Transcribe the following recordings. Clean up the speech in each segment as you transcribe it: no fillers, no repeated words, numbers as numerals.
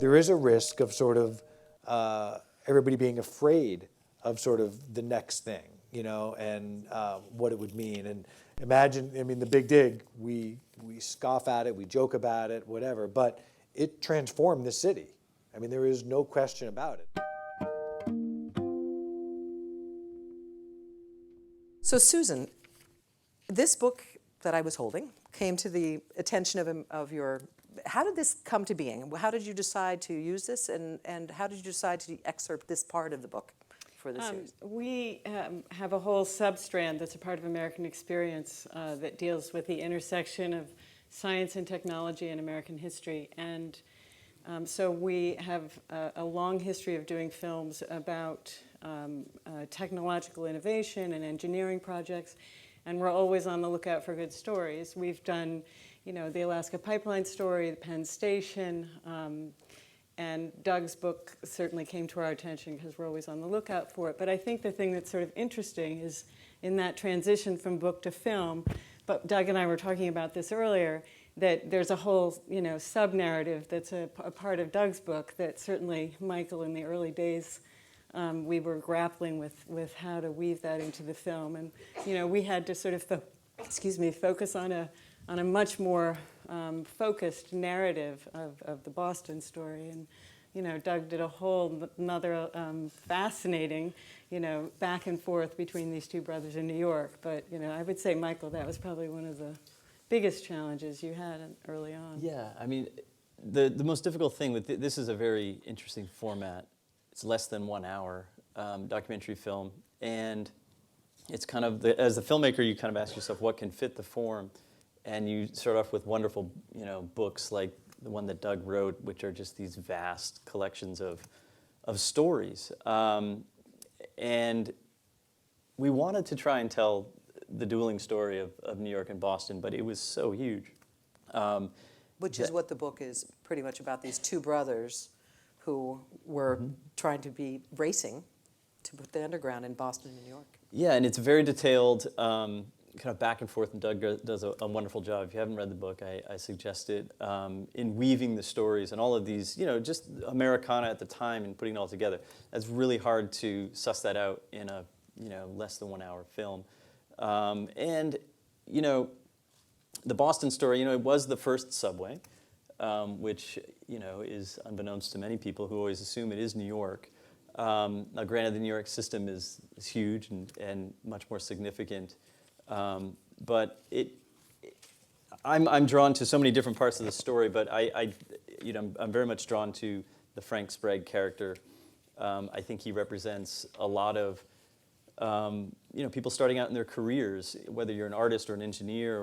there is a risk of sort of everybody being afraid of sort of the next thing, you know, and what it would mean. And imagine, I mean, the Big Dig, we scoff at it, we joke about it, whatever, but it transformed the city. I mean, there is no question about it. So Susan, this book that I was holding came to the attention of your, how did this come to being? How did you decide to use this, and how did you decide to excerpt this part of the book for the series? We have a whole sub-strand that's a part of American Experience that deals with the intersection of science and technology in American history. And so we have a long history of doing films about technological innovation and engineering projects, and we're always on the lookout for good stories. We've done, you know, the Alaska Pipeline story, the Penn Station, and Doug's book certainly came to our attention because we're always on the lookout for it. But I think the thing that's sort of interesting is in that transition from book to film, but Doug and I were talking about this earlier, that there's a whole, you know, sub-narrative that's a part of Doug's book that certainly Michael in the early days we were grappling with how to weave that into the film. And, you know, we had to sort of, focus on a much more focused narrative of the Boston story. And, you know, Doug did a whole another fascinating, you know, back and forth between these two brothers in New York. But, you know, I would say, Michael, that was probably one of the biggest challenges you had early on. Yeah, I mean, the most difficult thing with this is a very interesting format. It's less than 1 hour documentary film, and it's kind of, as a filmmaker, you kind of ask yourself what can fit the form, and you start off with wonderful, you know, books like the one that Doug wrote, which are just these vast collections of stories, and we wanted to try and tell the dueling story of New York and Boston, but it was so huge. Which is what the book is pretty much about, these two brothers who were trying to be racing to put the underground in Boston and New York. Yeah, and it's very detailed, kind of back and forth, and Doug does a wonderful job. If you haven't read the book, I suggest it, in weaving the stories and all of these, you know, just Americana at the time and putting it all together. That's really hard to suss that out in a, you know, less than 1 hour film. And, you know, the Boston story, you know, it was the first subway, which, you know, is unbeknownst to many people who always assume it is New York. Now, granted, the New York system is huge and much more significant, but I'm drawn to so many different parts of the story. But you know, I'm very much drawn to the Frank Sprague character. I think he represents a lot of you know, people starting out in their careers, whether you're an artist or an engineer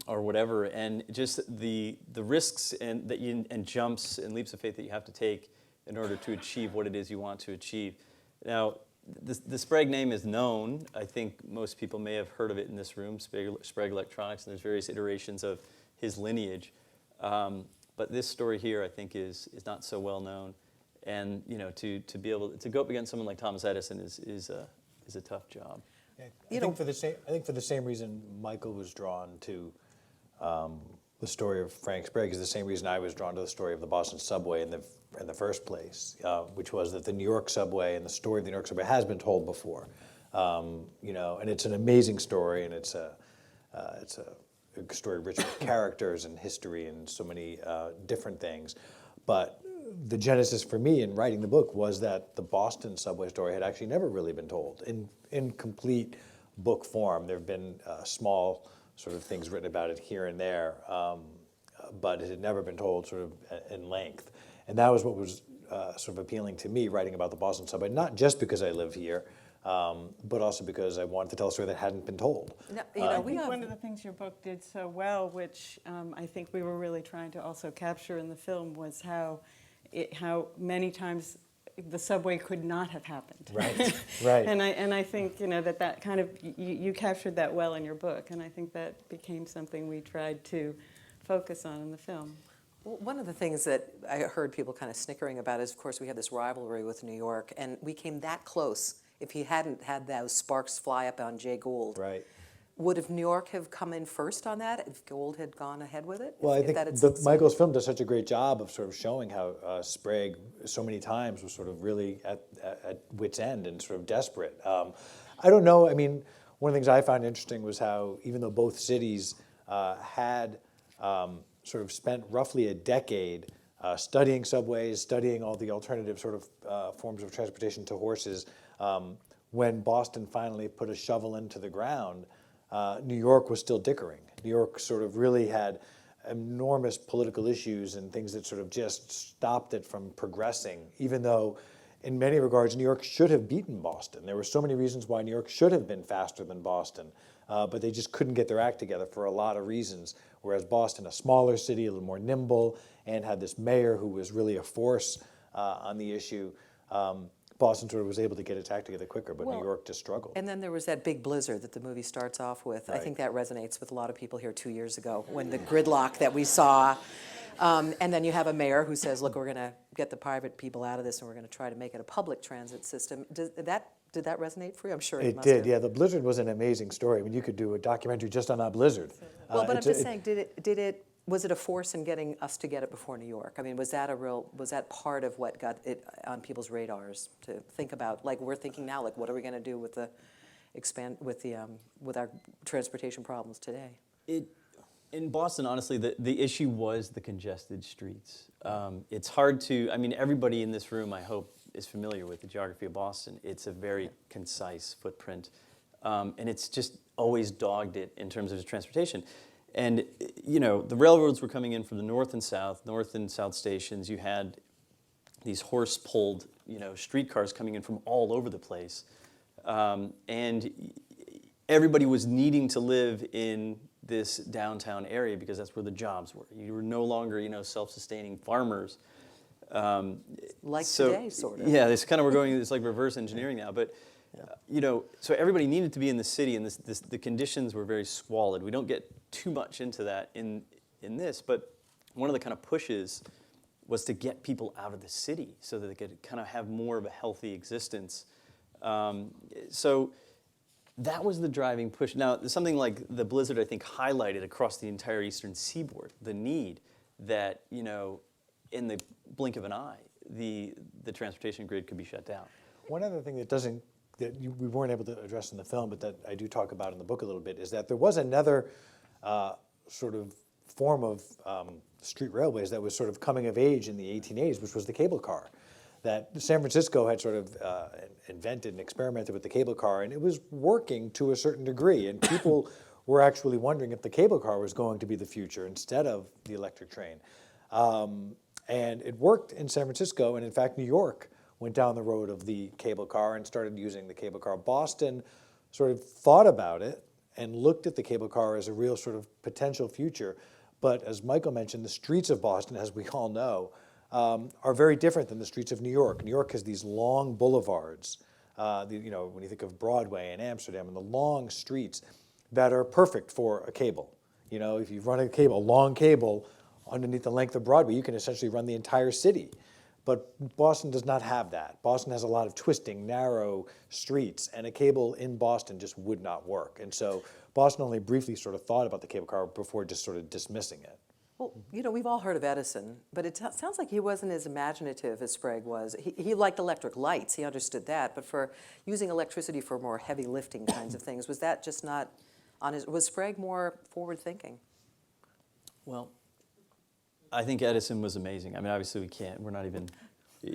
or whatever, and just the risks and jumps and leaps of faith that you have to take in order to achieve what it is you want to achieve. Now, the Sprague name is known. I think most people may have heard of it in this room, Sprague Electronics, and there's various iterations of his lineage. But this story here, I think, is not so well known, and you know, to be able to go up against someone like Thomas Edison is a tough job. I think for the same reason Michael was drawn to the story of Frank Sprague is the same reason I was drawn to the story of the Boston subway in the first place, which was that the New York subway and the story of the New York subway has been told before, you know, and it's an amazing story, and it's a story rich with characters and history and so many different things, but the genesis for me in writing the book was that the Boston subway story had actually never really been told in complete book form. There have been small sort of things written about it here and there, but it had never been told sort of in length. And that was what was sort of appealing to me writing about the Boston subway, not just because I live here, but also because I wanted to tell a story that hadn't been told. Now, you know, One of the things your book did so well, which I think we were really trying to also capture in the film, was how many times the subway could not have happened. Right, right. and I think, you know, that kind of, you captured that well in your book, and I think that became something we tried to focus on in the film. One of the things that I heard people kind of snickering about is, of course, we had this rivalry with New York, and we came that close. If he hadn't had those sparks fly up on Jay Gould, Right. Would have New York have come in first on that if gold had gone ahead with it? Well, I If think that had the, succeeded? Michael's film does such a great job of sort of showing how Sprague so many times was sort of really at wit's end and sort of desperate. I don't know. I mean, one of the things I found interesting was how even though both cities had sort of spent roughly a decade studying subways, studying all the alternative sort of forms of transportation to horses, when Boston finally put a shovel into the ground, New York was still dickering. New York sort of really had enormous political issues and things that sort of just stopped it from progressing, even though in many regards New York should have beaten Boston. There were so many reasons why New York should have been faster than Boston, but they just couldn't get their act together for a lot of reasons, whereas Boston, a smaller city, a little more nimble, and had this mayor who was really a force on the issue. Boston sort of was able to get its act together quicker, but New York just struggled. And then there was that big blizzard that the movie starts off with. I think that resonates with a lot of people here 2 years ago when the gridlock that we saw. And then you have a mayor who says, look, we're going to get the private people out of this and we're going to try to make it a public transit system. Did that resonate for you? I'm sure it It must did, have. yeah. The blizzard was an amazing story. I mean, you could do a documentary just on that blizzard. Well, but I'm It's just a- saying, was it a force in getting us to get it before New York? I mean, was that part of what got it on people's radars to think about? Like we're thinking now, like what are we going to do with with our transportation problems today? In Boston, honestly, the issue was the congested streets. It's hard to, I mean, everybody in this room, I hope, is familiar with the geography of Boston. It's a very concise footprint, and it's just always dogged it in terms of its transportation. And, you know, the railroads were coming in from the north and south stations. You had these horse-pulled, you know, streetcars coming in from all over the place. And everybody was needing to live in this downtown area because that's where the jobs were. You were no longer, you know, self-sustaining farmers. Like So, today, sort of. Yeah, this kind of we're going, it's like reverse engineering now. But, you know, so everybody needed to be in the city, and the conditions were very squalid. We don't get too much into that in this, but one of the kind of pushes was to get people out of the city so that they could kind of have more of a healthy existence. So that was the driving push. Now, something like the blizzard, I think, highlighted across the entire eastern seaboard the need that, you know, in the blink of an eye, the transportation grid could be shut down. One other thing we weren't able to address in the film, but that I do talk about in the book a little bit, is that there was another sort of form of street railways that was sort of coming of age in the 1880s, which was the cable car. That San Francisco had sort of invented and experimented with the cable car, and it was working to a certain degree, and people were actually wondering if the cable car was going to be the future instead of the electric train. And it worked in San Francisco, and in fact, New York went down the road of the cable car and started using the cable car. Boston sort of thought about it and looked at the cable car as a real sort of potential future. But as Michael mentioned, the streets of Boston, as we all know, are very different than the streets of New York. New York has these long boulevards, you know, when you think of Broadway and Amsterdam, and the long streets that are perfect for a cable. You know, if you run a long cable underneath the length of Broadway, you can essentially run the entire city. But Boston does not have that. Boston has a lot of twisting, narrow streets, and a cable in Boston just would not work. And so Boston only briefly sort of thought about the cable car before just sort of dismissing it. Well, you know, we've all heard of Edison, but it sounds like he wasn't as imaginative as Sprague was. He liked electric lights, he understood that, but for using electricity for more heavy lifting kinds of things, was that just not on his, was Sprague more forward thinking? Well, I think Edison was amazing. I mean, obviously we're not even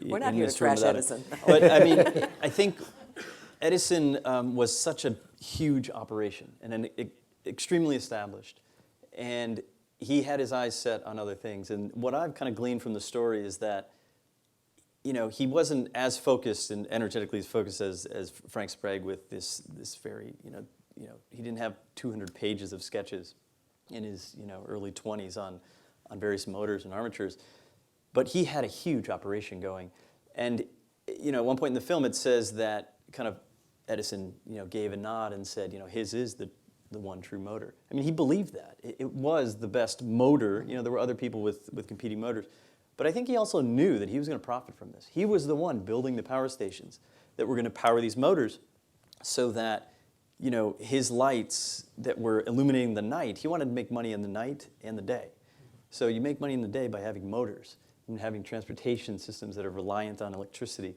We're not in here to this room trash without it. Edison. But I mean, I think Edison was such a huge operation and extremely established. And he had his eyes set on other things. And what I've kind of gleaned from the story is that, you know, he wasn't as focused and energetically as focused as Frank Sprague with this very, you know, he didn't have 200 pages of sketches in his, you know, early 20s on various motors and armatures. But he had a huge operation going. And, you know, at one point in the film it says that kind of Edison, you know, gave a nod and said, you know, his is the one true motor. I mean, he believed that. It was the best motor. You know, there were other people with competing motors. But I think he also knew that he was going to profit from this. He was the one building the power stations that were going to power these motors so that, his lights that were illuminating the night, he wanted to make money in the night and the day. So you make money in the day by having motors and having transportation systems that are reliant on electricity.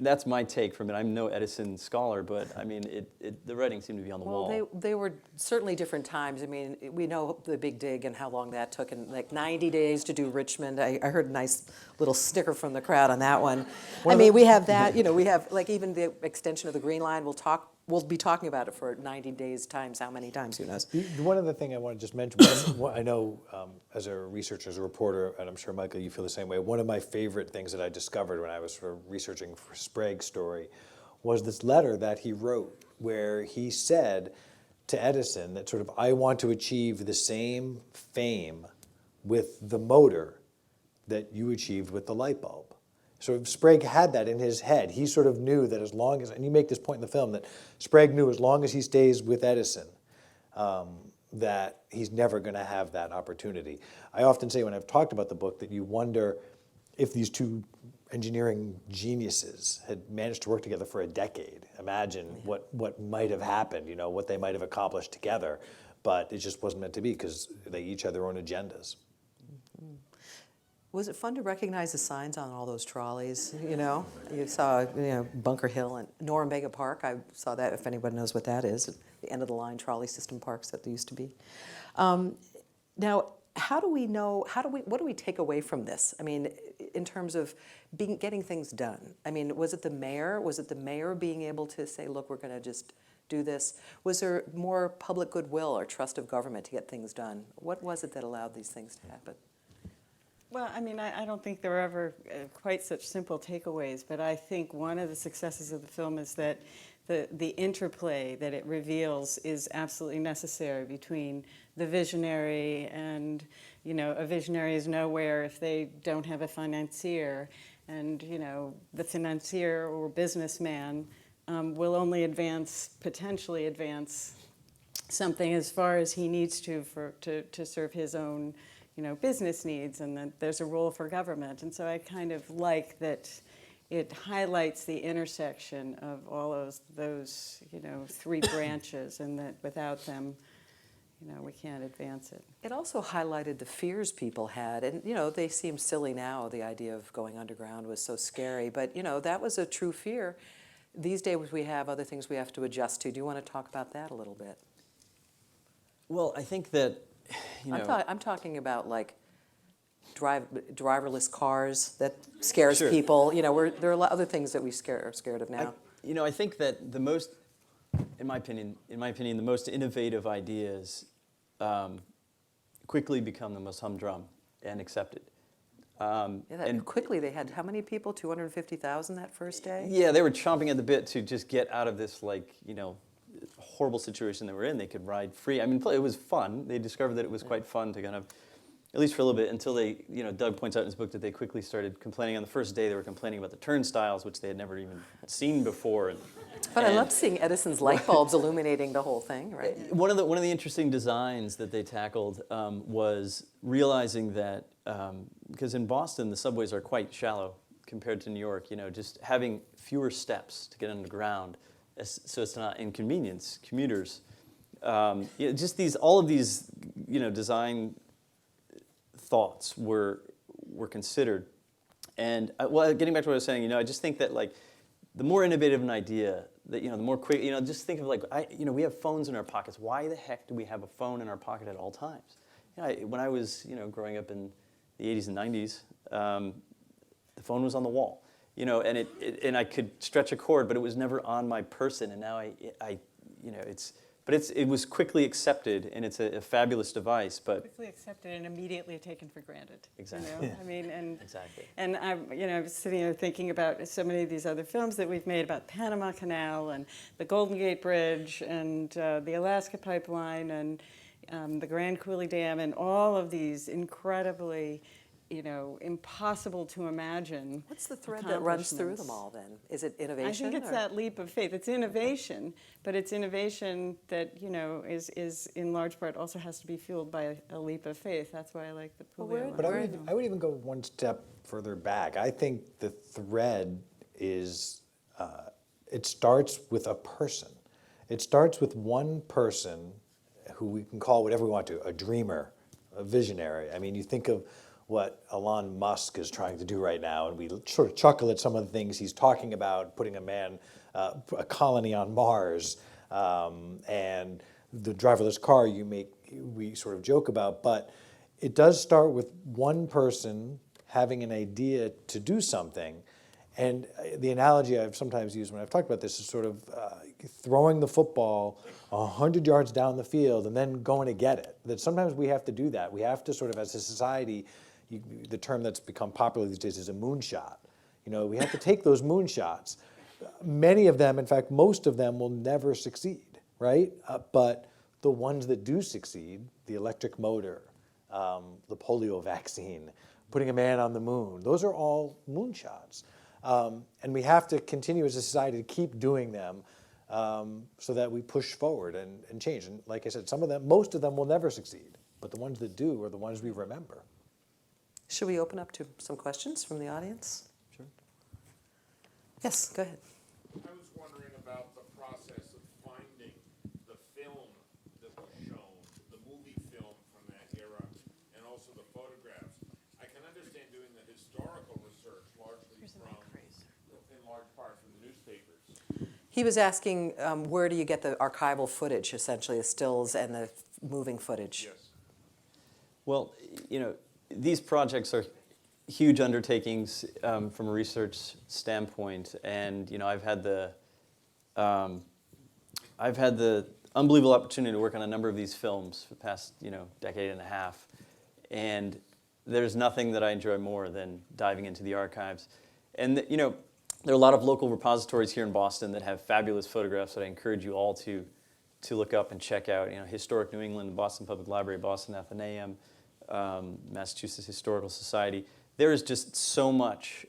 That's my take from it. I'm no Edison scholar, but I mean, the writing seemed to be on the wall. Well, they were certainly different times. I mean, we know the Big Dig and how long that took, and like 90 days to do Richmond. I heard a nice little snicker from the crowd on that one. I mean, we have that, we have like even the extension of the Green Line. We'll be talking about it for 90 days times how many times, who knows? One other thing I want to just mention, I know as a researcher, as a reporter, and I'm sure, Michael, you feel the same way, one of my favorite things that I discovered when I was sort of researching for Sprague's story was this letter that he wrote where he said to Edison that sort of, I want to achieve the same fame with the motor that you achieved with the light bulb. So Sprague had that in his head. He sort of knew that as long as, and you make this point in the film, that Sprague knew as long as he stays with Edison, that he's never going to have that opportunity. I often say when I've talked about the book that you wonder if these two engineering geniuses had managed to work together for a decade. Imagine what might have happened, what they might have accomplished together. But it just wasn't meant to be because they each had their own agendas. Was it fun to recognize the signs on all those trolleys? You saw Bunker Hill and Norumbega Park. I saw that, if anyone knows what that is, the end of the line trolley system parks that there used to be. Now, how do we know? What do we take away from this? I mean, in terms of getting things done. I mean, was it the mayor? Was it the mayor being able to say, "Look, we're going to just do this"? Was there more public goodwill or trust of government to get things done? What was it that allowed these things to happen? Well, I mean, I don't think there were ever quite such simple takeaways, but I think one of the successes of the film is that the interplay that it reveals is absolutely necessary between the visionary and, a visionary is nowhere if they don't have a financier, and, the financier or businessman will only potentially advance something as far as he needs to serve his own business needs, and that there's a role for government. And so I kind of like that it highlights the intersection of all those three branches, and that without them, we can't advance it. It also highlighted the fears people had, and they seem silly now. The idea of going underground was so scary, but that was a true fear. These days we have other things we have to adjust to. Do you want to talk about that a little bit? Well, I think that I'm talking about like driverless cars that scares Sure. people. There are a lot of other things that we are scared of now. I think that the most, in my opinion, the most innovative ideas quickly become the most humdrum and accepted. And quickly they had how many people? 250,000 that first day? Yeah, they were chomping at the bit to just get out of this horrible situation they were in. They could ride free. I mean, it was fun. They discovered that it was quite fun to kind of, at least for a little bit, until they, Doug points out in his book that they quickly started complaining. On the first day, they were complaining about the turnstiles, which they had never even seen before. But I loved seeing Edison's light bulbs illuminating the whole thing, right? One of the interesting designs that they tackled was realizing that, because in Boston, the subways are quite shallow compared to New York, just having fewer steps to get underground so as to not inconvenience commuters. Just all of these, design thoughts were considered. And getting back to what I was saying, I just think that the more innovative an idea, the more quick, just think of we have phones in our pockets. Why the heck do we have a phone in our pocket at all times? When I was, growing up in the 80s and 90s, the phone was on the wall. And I could stretch a cord, but it was never on my person. And now it was quickly accepted, and it's a fabulous device. But Quickly accepted and immediately taken for granted. Exactly. I mean, and Exactly. And I was sitting there thinking about so many of these other films that we've made about Panama Canal and the Golden Gate Bridge and the Alaska Pipeline and the Grand Coulee Dam and all of these incredibly impossible to imagine. What's the thread that runs through them all then? Is it innovation? I think it's that leap of faith. It's innovation, but it's innovation that, is in large part also has to be fueled by a leap of faith. That's why I like the Puleo. But I would even go one step further back. I think the thread is, it starts with a person. It starts with one person who we can call whatever we want to, a dreamer, a visionary. I mean, you think of what Elon Musk is trying to do right now, and we sort of chuckle at some of the things he's talking about, putting a colony on Mars, and the driverless car we sort of joke about, but it does start with one person having an idea to do something. And the analogy I've sometimes used when I've talked about this is sort of throwing the football 100 yards down the field and then going to get it. That sometimes we have to do that. We have to sort of, as a society, the term that's become popular these days is a moonshot. We have to take those moonshots. Many of them, in fact, most of them will never succeed, right? But the ones that do succeed, the electric motor, the polio vaccine, putting a man on the moon, those are all moonshots. And we have to continue as a society to keep doing them so that we push forward and change. And like I said, most of them will never succeed, but the ones that do are the ones we remember. Should we open up to some questions from the audience? Sure. Yes, go ahead. I was wondering about the process of finding the film that was shown, the movie film from that era, and also the photographs. I can understand doing the historical research largely in large part from the newspapers. He was asking where do you get the archival footage, essentially, the stills and the moving footage? Yes. Well, these projects are huge undertakings from a research standpoint, and I've had the unbelievable opportunity to work on a number of these films for the past decade and a half, and there's nothing that I enjoy more than diving into the archives. And there are a lot of local repositories here in Boston that have fabulous photographs that I encourage you all to look up and check out. Historic New England, Boston Public Library, Boston Athenaeum, Massachusetts Historical Society. There is just so much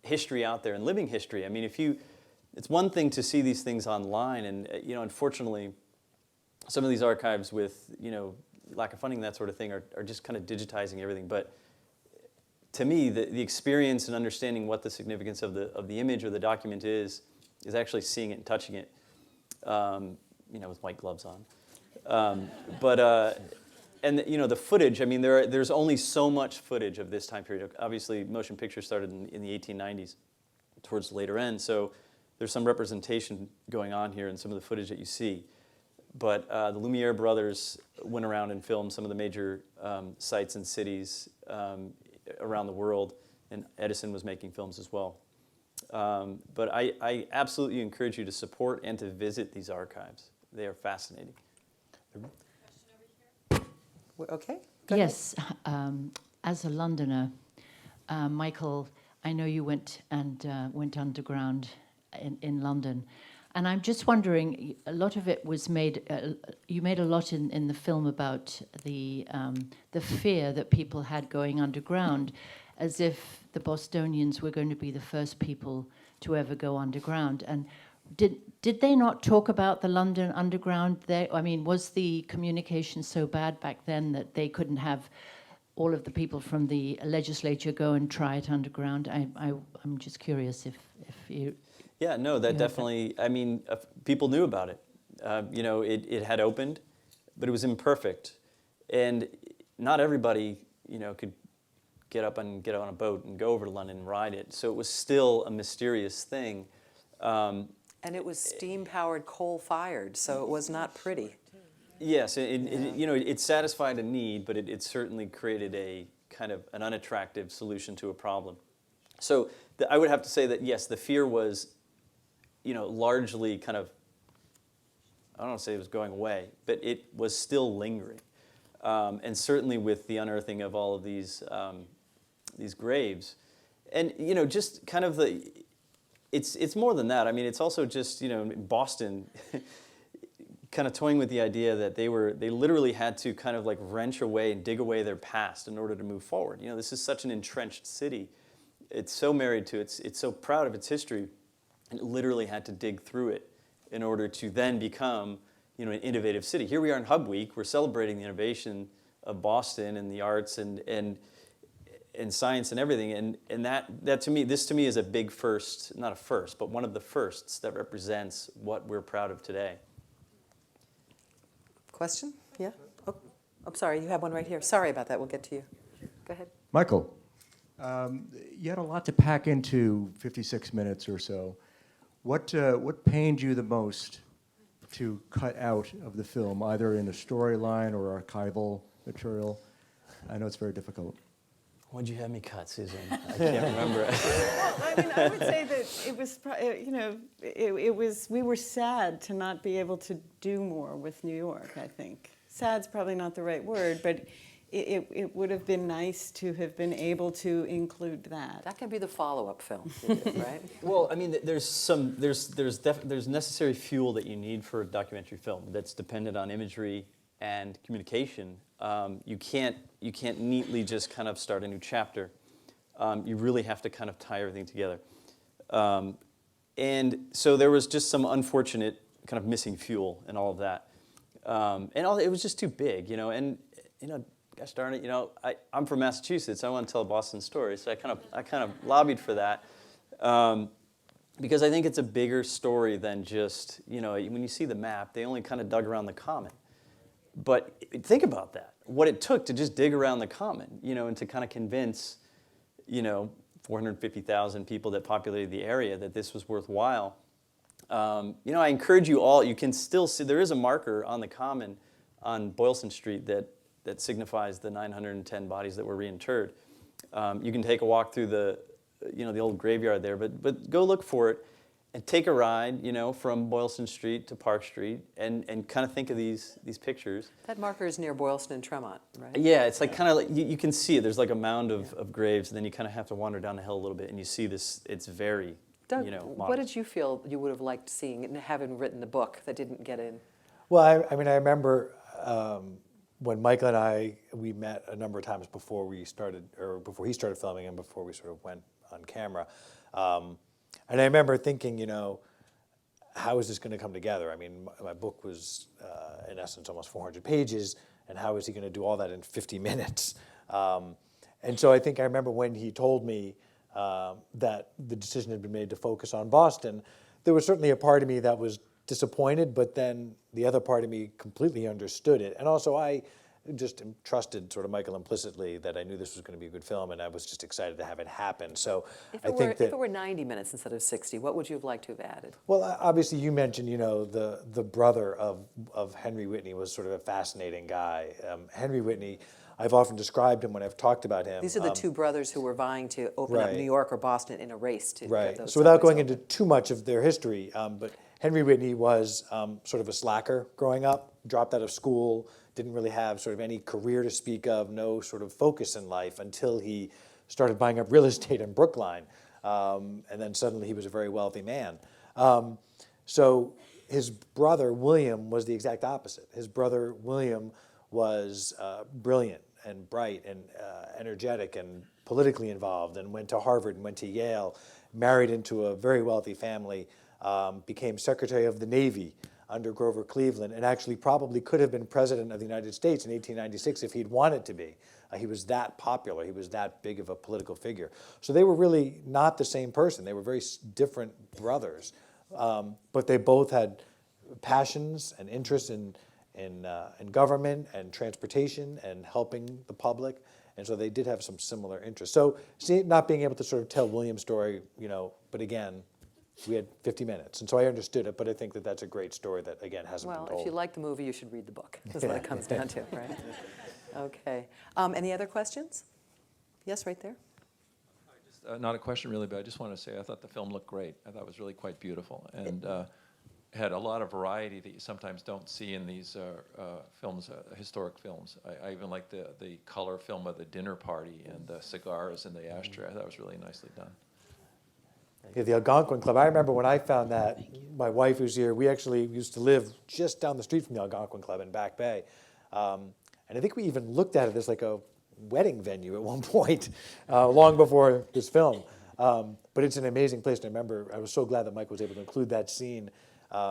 history out there and living history. I mean, it's one thing to see these things online, and unfortunately, some of these archives with lack of funding, that sort of thing, are just kind of digitizing everything. But to me, the experience and understanding what the significance of the image or the document is actually seeing it and touching it, with white gloves on. And the footage, I mean, there's only so much footage of this time period. Obviously, motion pictures started in the 1890s, towards the later end, so there's some representation going on here in some of the footage that you see. But the Lumiere brothers went around and filmed some of the major sites and cities around the world, and Edison was making films as well. But I absolutely encourage you to support and to visit these archives. They are fascinating. Okay. Go ahead. Yes, as a Londoner, Michael, I know you went underground in London, and I'm just wondering. A lot of it was made. You made a lot in the film about the fear that people had going underground, as if the Bostonians were going to be the first people to ever go underground. And did they not talk about the London Underground there? I mean, was the communication so bad back then that they couldn't have all of the people from the legislature go and try it underground? I'm just curious if you... Yeah, no, that definitely, I mean, people knew about it. It had opened, but it was imperfect. And not everybody, could get up and get on a boat and go over to London and ride it. So it was still a mysterious thing. And it was steam-powered, coal-fired, so it was not pretty. Yes, it satisfied a need, but it certainly created a kind of an unattractive solution to a problem. So I would have to say that, yes, the fear was, largely kind of, I don't want to say it was going away, but it was still lingering. And certainly with the unearthing of all of these graves. And, just kind of it's more than that. I mean, it's also just, Boston kind of toying with the idea that they literally had to kind of like wrench away and dig away their past in order to move forward. This is such an entrenched city. It's so married to it's so proud of its history, and it literally had to dig through it in order to then become, an innovative city. Here we are in Hub Week. We're celebrating the innovation of Boston and the arts and science and everything. And that to me, this to me is a big first, not a first, but one of the firsts that represents what we're proud of today. Question? Yeah? Oh, I'm sorry, you have one right here. Sorry about that, we'll get to you. Go ahead. Michael, you had a lot to pack into 56 minutes or so. What pained you the most to cut out of the film, either in a storyline or archival material? I know it's very difficult. What'd you have me cut, Susan? I can't remember. I mean, I would say that it was, it was, we were sad to not be able to do more with New York, I think. Sad's probably not the right word, but it would have been nice to have been able to include that. That can be the follow-up film, right? Well, I mean, there's necessary fuel that you need for a documentary film that's dependent on imagery and communication. You can't neatly just kind of start a new chapter. You really have to kind of tie everything together. And so there was just some unfortunate kind of missing fuel and all of that. It was just too big, and gosh darn it, I'm from Massachusetts. I want to tell a Boston story, so I kind of lobbied for that, because I think it's a bigger story than just, when you see the map, they only kind of dug around the common. But think about that, what it took to just dig around the common, and to kind of convince, 450,000 people that populated the area that this was worthwhile. I encourage you all, you can still see, there is a marker on the common on Boylston Street that signifies the 910 bodies that were reinterred. You can take a walk through the old graveyard there, but go look for it and take a ride, from Boylston Street to Park Street and kind of think of these pictures. That marker is near Boylston and Tremont, right? Yeah, it's like kind of like, you can see it. There's like a mound of graves, and then you kind of have to wander down the hill a little bit, and you see this, it's very, Doug, modern. what did you feel you would have liked seeing and having written the book that didn't get in? Well, I remember when Michael and we met a number of times before he started filming and before we sort of went on camera. And I remember thinking, how is this going to come together? I mean, my book was, in essence, almost 400 pages, and how is he going to do all that in 50 minutes? And so I remember when he told me that the decision had been made to focus on Boston, there was certainly a part of me that was disappointed, but then the other part of me completely understood it. And also I just trusted sort of Michael implicitly that I knew this was going to be a good film, and I was just excited to have it happen. So If I think that it were 90 minutes instead of 60, what would you have liked to have added? well, obviously you mentioned, the brother of Henry Whitney was sort of a fascinating guy. Henry Whitney, I've often described him when I've talked about him. These are the two brothers who were vying to open up right. New York or Boston in a race to Right. get those So without subways going open. into too much of their history, but Henry Whitney was sort of a slacker growing up, dropped out of school, didn't really have sort of any career to speak of, no sort of focus in life until he started buying up real estate in Brookline. And then suddenly he was a very wealthy man. So his brother, William, was the exact opposite. His brother, William, was brilliant and bright and energetic and politically involved, and went to Harvard and went to Yale, married into a very wealthy family, became Secretary of the Navy under Grover Cleveland, and actually probably could have been President of the United States in 1896 if he'd wanted to be. He was that popular. He was that big of a political figure. So they were really not the same person. They were very different brothers, but they both had passions and interests in government and transportation and helping the public, and so they did have some similar interests. So not being able to sort of tell William's story, but again, we had 50 minutes, and so I understood it, but I think that that's a great story that, again, hasn't been Well, told. if you like the movie, you should read the book. That's what it comes down to, right? Okay. Any other questions? Yes, right there. Not a question really, but I just want to say I thought the film looked great. I thought it was really quite beautiful, and had a lot of variety that you sometimes don't see in these films, historic films. I even like the color film of the dinner party and the cigars and the ashtray. I thought it was really nicely done. Yeah, the Algonquin Club. I remember when I found that, my wife who's here, we actually used to live just down the street from the Algonquin Club in Back Bay. And I think we even looked at it as like a wedding venue at one point, long before this film. But it's an amazing place. And I remember I was so glad that Mike was able to include that scene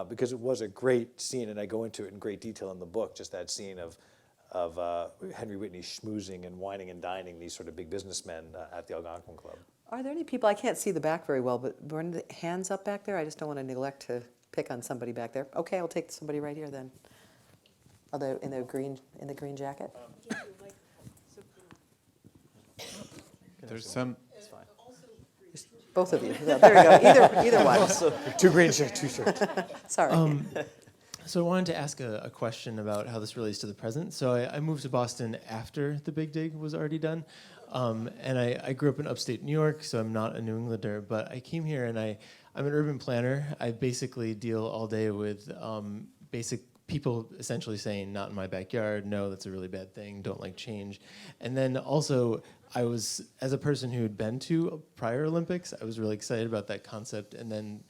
because it was a great scene, and I go into it in great detail in the book, just that scene of Henry Whitney schmoozing and wining and dining these sort of big businessmen at the Algonquin Club. Are there any people, I can't see the back very well, but were any hands up back there? I just don't want to neglect to pick on somebody back there. Okay, I'll take somebody right here then. Are they in the green jacket? There's some. Both of you. Yeah, there you go. Either one. Two green shirts, two shirts. Sorry. So I wanted to ask a question about how this relates to the present. So I moved to Boston after the Big Dig was already done. And I grew up in upstate New York, so I'm not a New Englander, but I came here and I'm an urban planner. I basically deal all day with basic people essentially saying, not in my backyard, no, that's a really bad thing, don't like change. And then also, I was, as a person who had been to prior Olympics, I was really excited about that concept. And then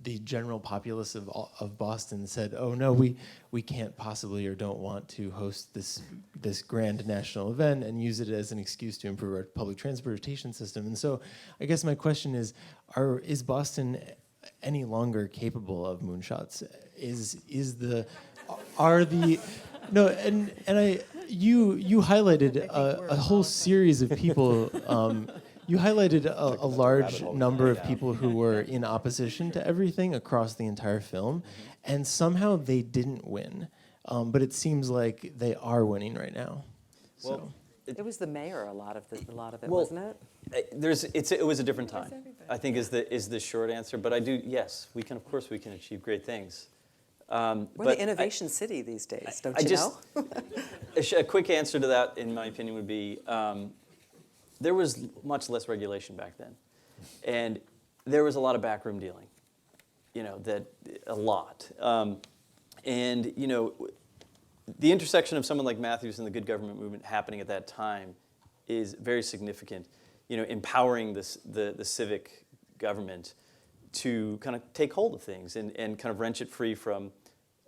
the general populace of Boston said, oh no, we can't possibly or don't want to host this grand national event and use it as an excuse to improve our public transportation system. And so I guess my question is Boston any longer capable of moonshots? You highlighted a whole series of people. You highlighted a large number of people who were in opposition to everything across the entire film, and somehow they didn't win. But it seems like they are winning right now. Well, It was the mayor, a lot of it, Well, wasn't it? it was a different time, I think is the short answer. But yes, of course we can achieve great things. We're the innovation city these days, don't you know? A quick answer to that, in my opinion, would be there was much less regulation back then, and there was a lot of backroom dealing. A lot. And the intersection of someone like Matthews and the good government movement happening at that time is very significant. Empowering the civic government to kind of take hold of things and kind of wrench it free from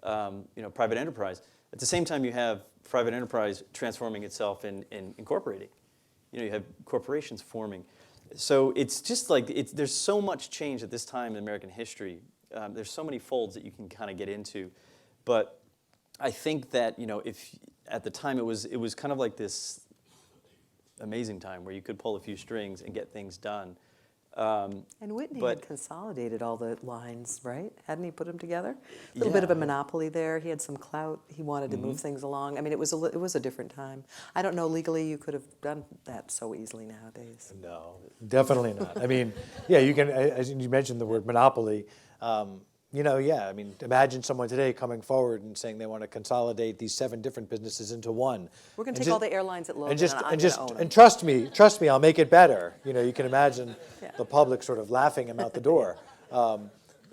private enterprise. At the same time, you have private enterprise transforming itself and incorporating. You have corporations forming. So it's just like, there's so much change at this time in American history. There's so many folds that you can kind of get into. But I think that, if at the time it was kind of like this amazing time where you could pull a few strings and get things done. And Whitney had consolidated all the lines, right? Hadn't he put them together? A little bit of a monopoly there. He had some clout. He wanted to move things along. I mean, it was a different time. I don't know legally you could have done that so easily nowadays. No, definitely not. I mean, yeah, you can, as you mentioned the word monopoly, I mean, imagine someone today coming forward and saying they want to consolidate these 7 different businesses into one. We're going to take all the airlines at Logan and I'm going to own them. And trust me, I'll make it better. You can imagine the public sort of laughing him out the door.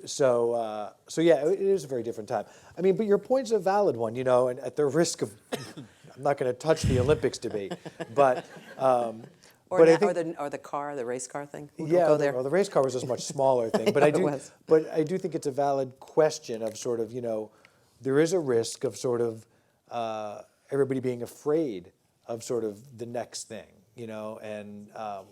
So yeah, it is a very different time. I mean, but your point's a valid one, and at the risk of, I'm not going to touch the Olympics debate, but. Or the race car thing. Yeah, go there. Well, the race car was a much smaller thing, but I do think it's a valid question of sort of, there is a risk of sort of everybody being afraid of sort of the next thing, and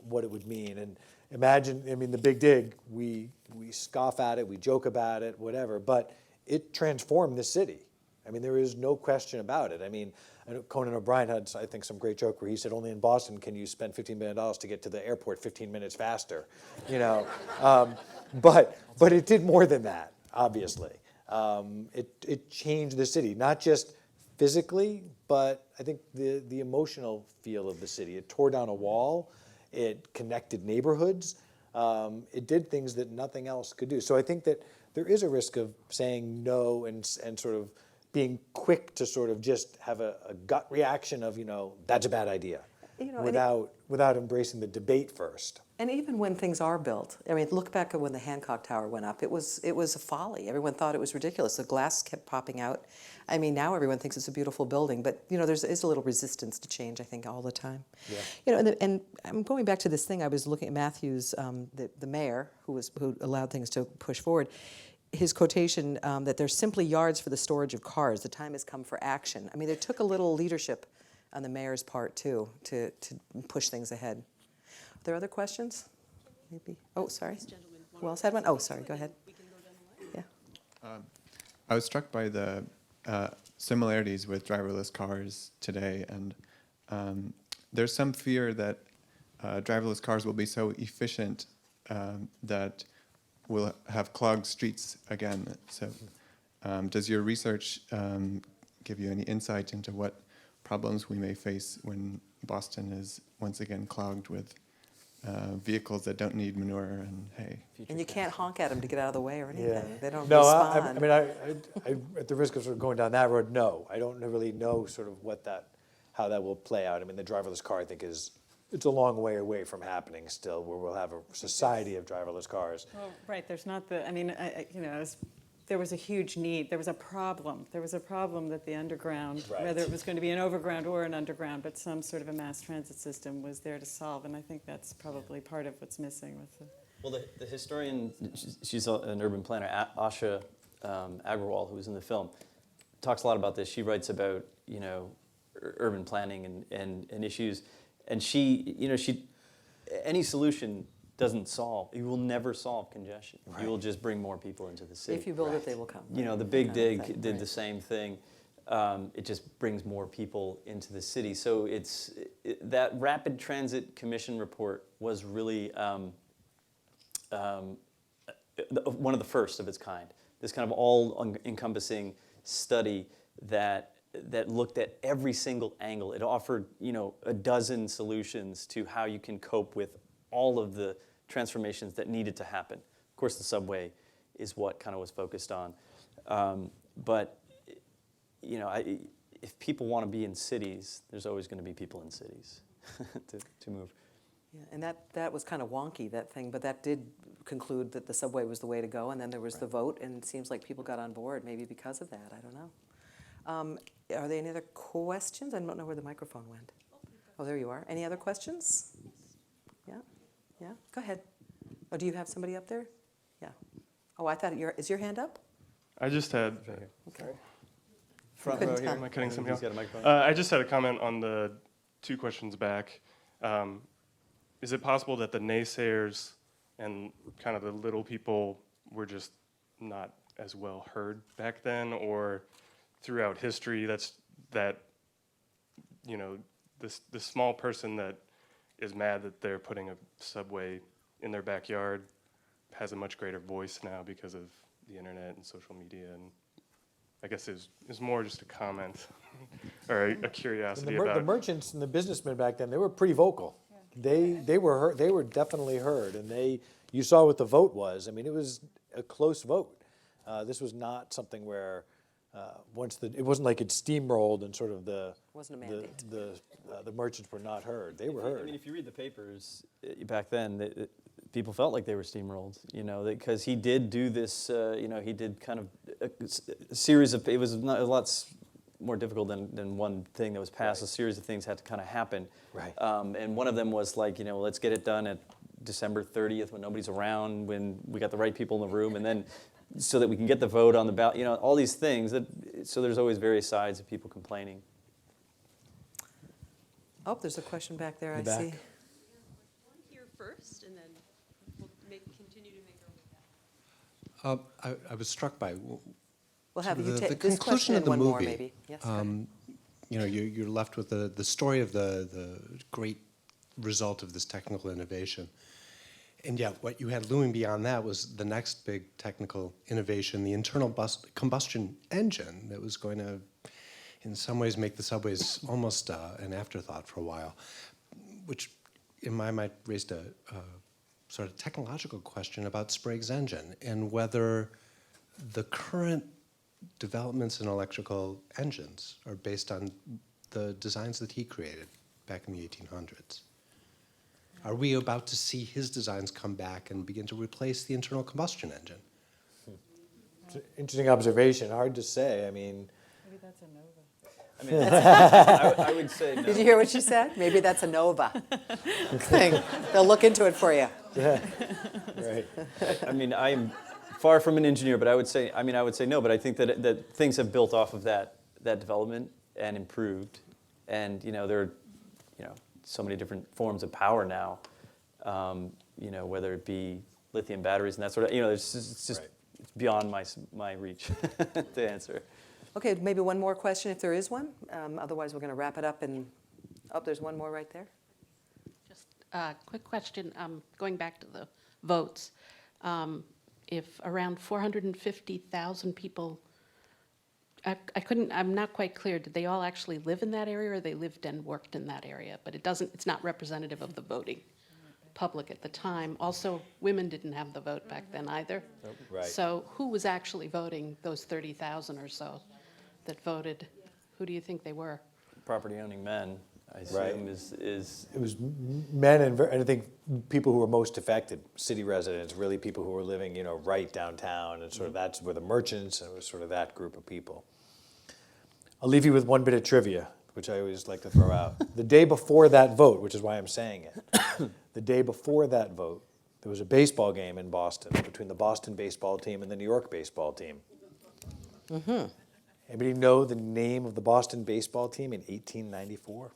what it would mean. And imagine, I mean, the Big Dig, we scoff at it, we joke about it, whatever, but it transformed the city. I mean, there is no question about it. I mean, I know Conan O'Brien had, I think, some great joke where he said, only in Boston can you spend $15 million to get to the airport 15 minutes faster, But it did more than that, obviously. It changed the city, not just physically, but I think the emotional feel of the city. It tore down a wall. It connected neighborhoods. It did things that nothing else could do. So I think that there is a risk of saying no and sort of being quick to sort of just have a gut reaction of, that's a bad idea, without embracing the debate first. And even when things are built, I mean, look back at when the Hancock Tower went up. It was a folly. Everyone thought it was ridiculous. The glass kept popping out. I mean, now everyone thinks it's a beautiful building, but there is a little resistance to change, I think, all the time. Yeah. And I'm going back to this thing. I was looking at Matthews, the mayor, who allowed things to push forward. His quotation that there's simply yards for the storage of cars. The time has come for action. I mean, it took a little leadership on the mayor's part too to push things ahead. Are there other questions? Maybe. Oh, sorry. Who else had one? Oh, sorry. Go ahead. Yeah. I was struck by the similarities with driverless cars today, and there's some fear that driverless cars will be so efficient that we'll have clogged streets again. So does your research give you any insight into what problems we may face when Boston is once again clogged with vehicles that don't need manure and hay. And you can't honk at them to get out of the way or anything. Yeah. They don't No, respond. I mean, I, at the risk of sort of going down that road, no, I don't really know sort of how that will play out. I mean, the driverless car, I think, it's a long way away from happening still, where we'll have a society of driverless cars. Well, right, there's not the, I mean, there was a huge need, there was a problem. There was a problem that the underground, Right. whether it was going to be an overground or an underground, but some sort of a mass transit system was there to solve. And I think that's probably part of what's missing with the... Well, the historian, she's an urban planner, Asha Agrawal, who was in the film, talks a lot about this. She writes about, urban planning and issues. And any solution doesn't solve. You will never solve congestion. Right. You will just bring more people into the city. If you build it, they will come. The Big Kind of Dig thing, did right. the same thing. It just brings more people into the city. So that Rapid Transit Commission report was really one of the first of its kind. This kind of all-encompassing study that looked at every single angle. It offered, a dozen solutions to how you can cope with all of the transformations that needed to happen. Of course, the subway is what kind of was focused on. But if people want to be in cities, there's always going to be people in cities to move. Yeah, and that was kind of wonky, that thing, but that did conclude that the subway was the way to go, and then there was the vote, and it seems like people got on board, maybe because of that, I don't know. Are there any other questions? I don't know where the microphone went. Oh, there you are. Any other questions? Yeah, yeah, go ahead. Oh, do you have somebody up there? Yeah. Oh, I thought is your hand up? I just had. Okay. Front Couldn't row here. tell. Am I cutting something He's off? got a microphone. I just had a comment on the 2 questions back. Is it possible that the naysayers and kind of the little people were just not as well heard back then, or throughout history, the small person that is mad that they're putting a subway in their backyard has a much greater voice now because of the internet and social media, and I guess it's more just a comment or a curiosity The about. merchants and the businessmen back then, they were pretty vocal. They were heard, they were definitely heard, and you saw what the vote was. I mean, it was a close vote. This was not something where it wasn't like it steamrolled and sort of Wasn't a mandate. the merchants were not heard. They were heard. I mean, if you read the papers back then, people felt like they were steamrolled, because he did do this, he did kind of a series of, it was not a lot more difficult than one thing that was passed. Right. A series of things had to kind of happen. Right. And one of them was like, let's get it done at December 30th when nobody's around, when we got the right people in the room, and then so that we can get the vote on the ballot, all these things. So there's always various sides of people complaining. Oh, there's a question back there, I In the back. see. Here first, and then we'll continue to make our way back. I was struck by We'll have you the take this conclusion question of and the one movie. more, maybe. Yes, go ahead. You're left with the story of the great result of this technical innovation. And yet what you had looming beyond that was the next big technical innovation, the internal combustion engine that was going to, in some ways, make the subways almost an afterthought for a while, which in my mind raised a sort of technological question about Sprague's engine and whether the current developments in electrical engines are based on the designs that he created back in the 1800s. Are we about to see his designs come back and begin to replace the internal combustion engine? It's an interesting observation. Hard to say. I mean, Maybe that's a nova. I mean, I would say no. Did you hear what she said? Maybe that's a Nova thing. They'll look into it for you. right. I mean, I am far from an engineer, but I would say no. But I think that things have built off of that development and improved, and there are so many different forms of power now. Whether it be lithium batteries and that sort of it's just Right. it's beyond my reach to answer. Okay, maybe one more question if there is one. Otherwise, we're going to wrap it up. And there's one more right there. Just a quick question, going back to the votes. If around 450,000 people I couldn't, I'm not quite clear, did they all actually live in that area, or they lived and worked in that area? But it's not representative of the voting public at the time. Also, women didn't have the vote back then either. Right. So who was actually voting, those 30,000 or so that voted? Who do you think they were? Property owning men, I assume, Right. is It was men and I think people who were most affected, city residents, really people who were living, right downtown, and sort of that's where the merchants, and it was sort of that group of people. I'll leave you with one bit of trivia, which I always like to throw out. The day before that vote, which is why I'm saying it, the day before that vote, there was a baseball game in Boston between the Boston baseball team and the New York baseball team. Mm-hmm. Anybody know the name of the Boston baseball team in 1894?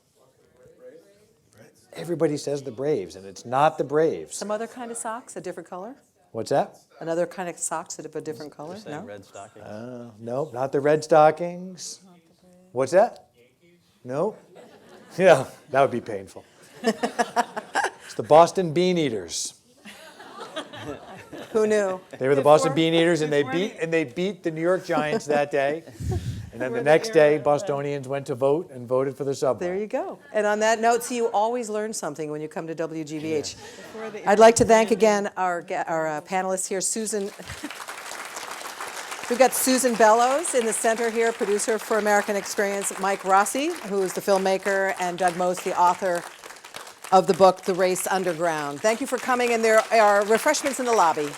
Everybody says the Braves, and it's not the Braves. Some other kind of socks, a different color? What's that? Another kind of socks of a different color? saying No? red stockings. No, not the Red Stockings. What's that? No? Yeah, that would be painful. It's the Boston Bean Eaters. Who knew? They were the Boston Bean Eaters, and they beat the New York Giants that day. And then the next day, Bostonians went to vote and voted for the subway. There you go. And on that note, so you always learn something when you come to WGBH. Before the I'd like to thank again our panelists here, Susan. We've got Susan Bellows in the center here, producer for American Experience, Mike Rossi, who is the filmmaker, and Doug Most, the author of the book, The Race Underground. Thank you for coming, and there are refreshments in the lobby.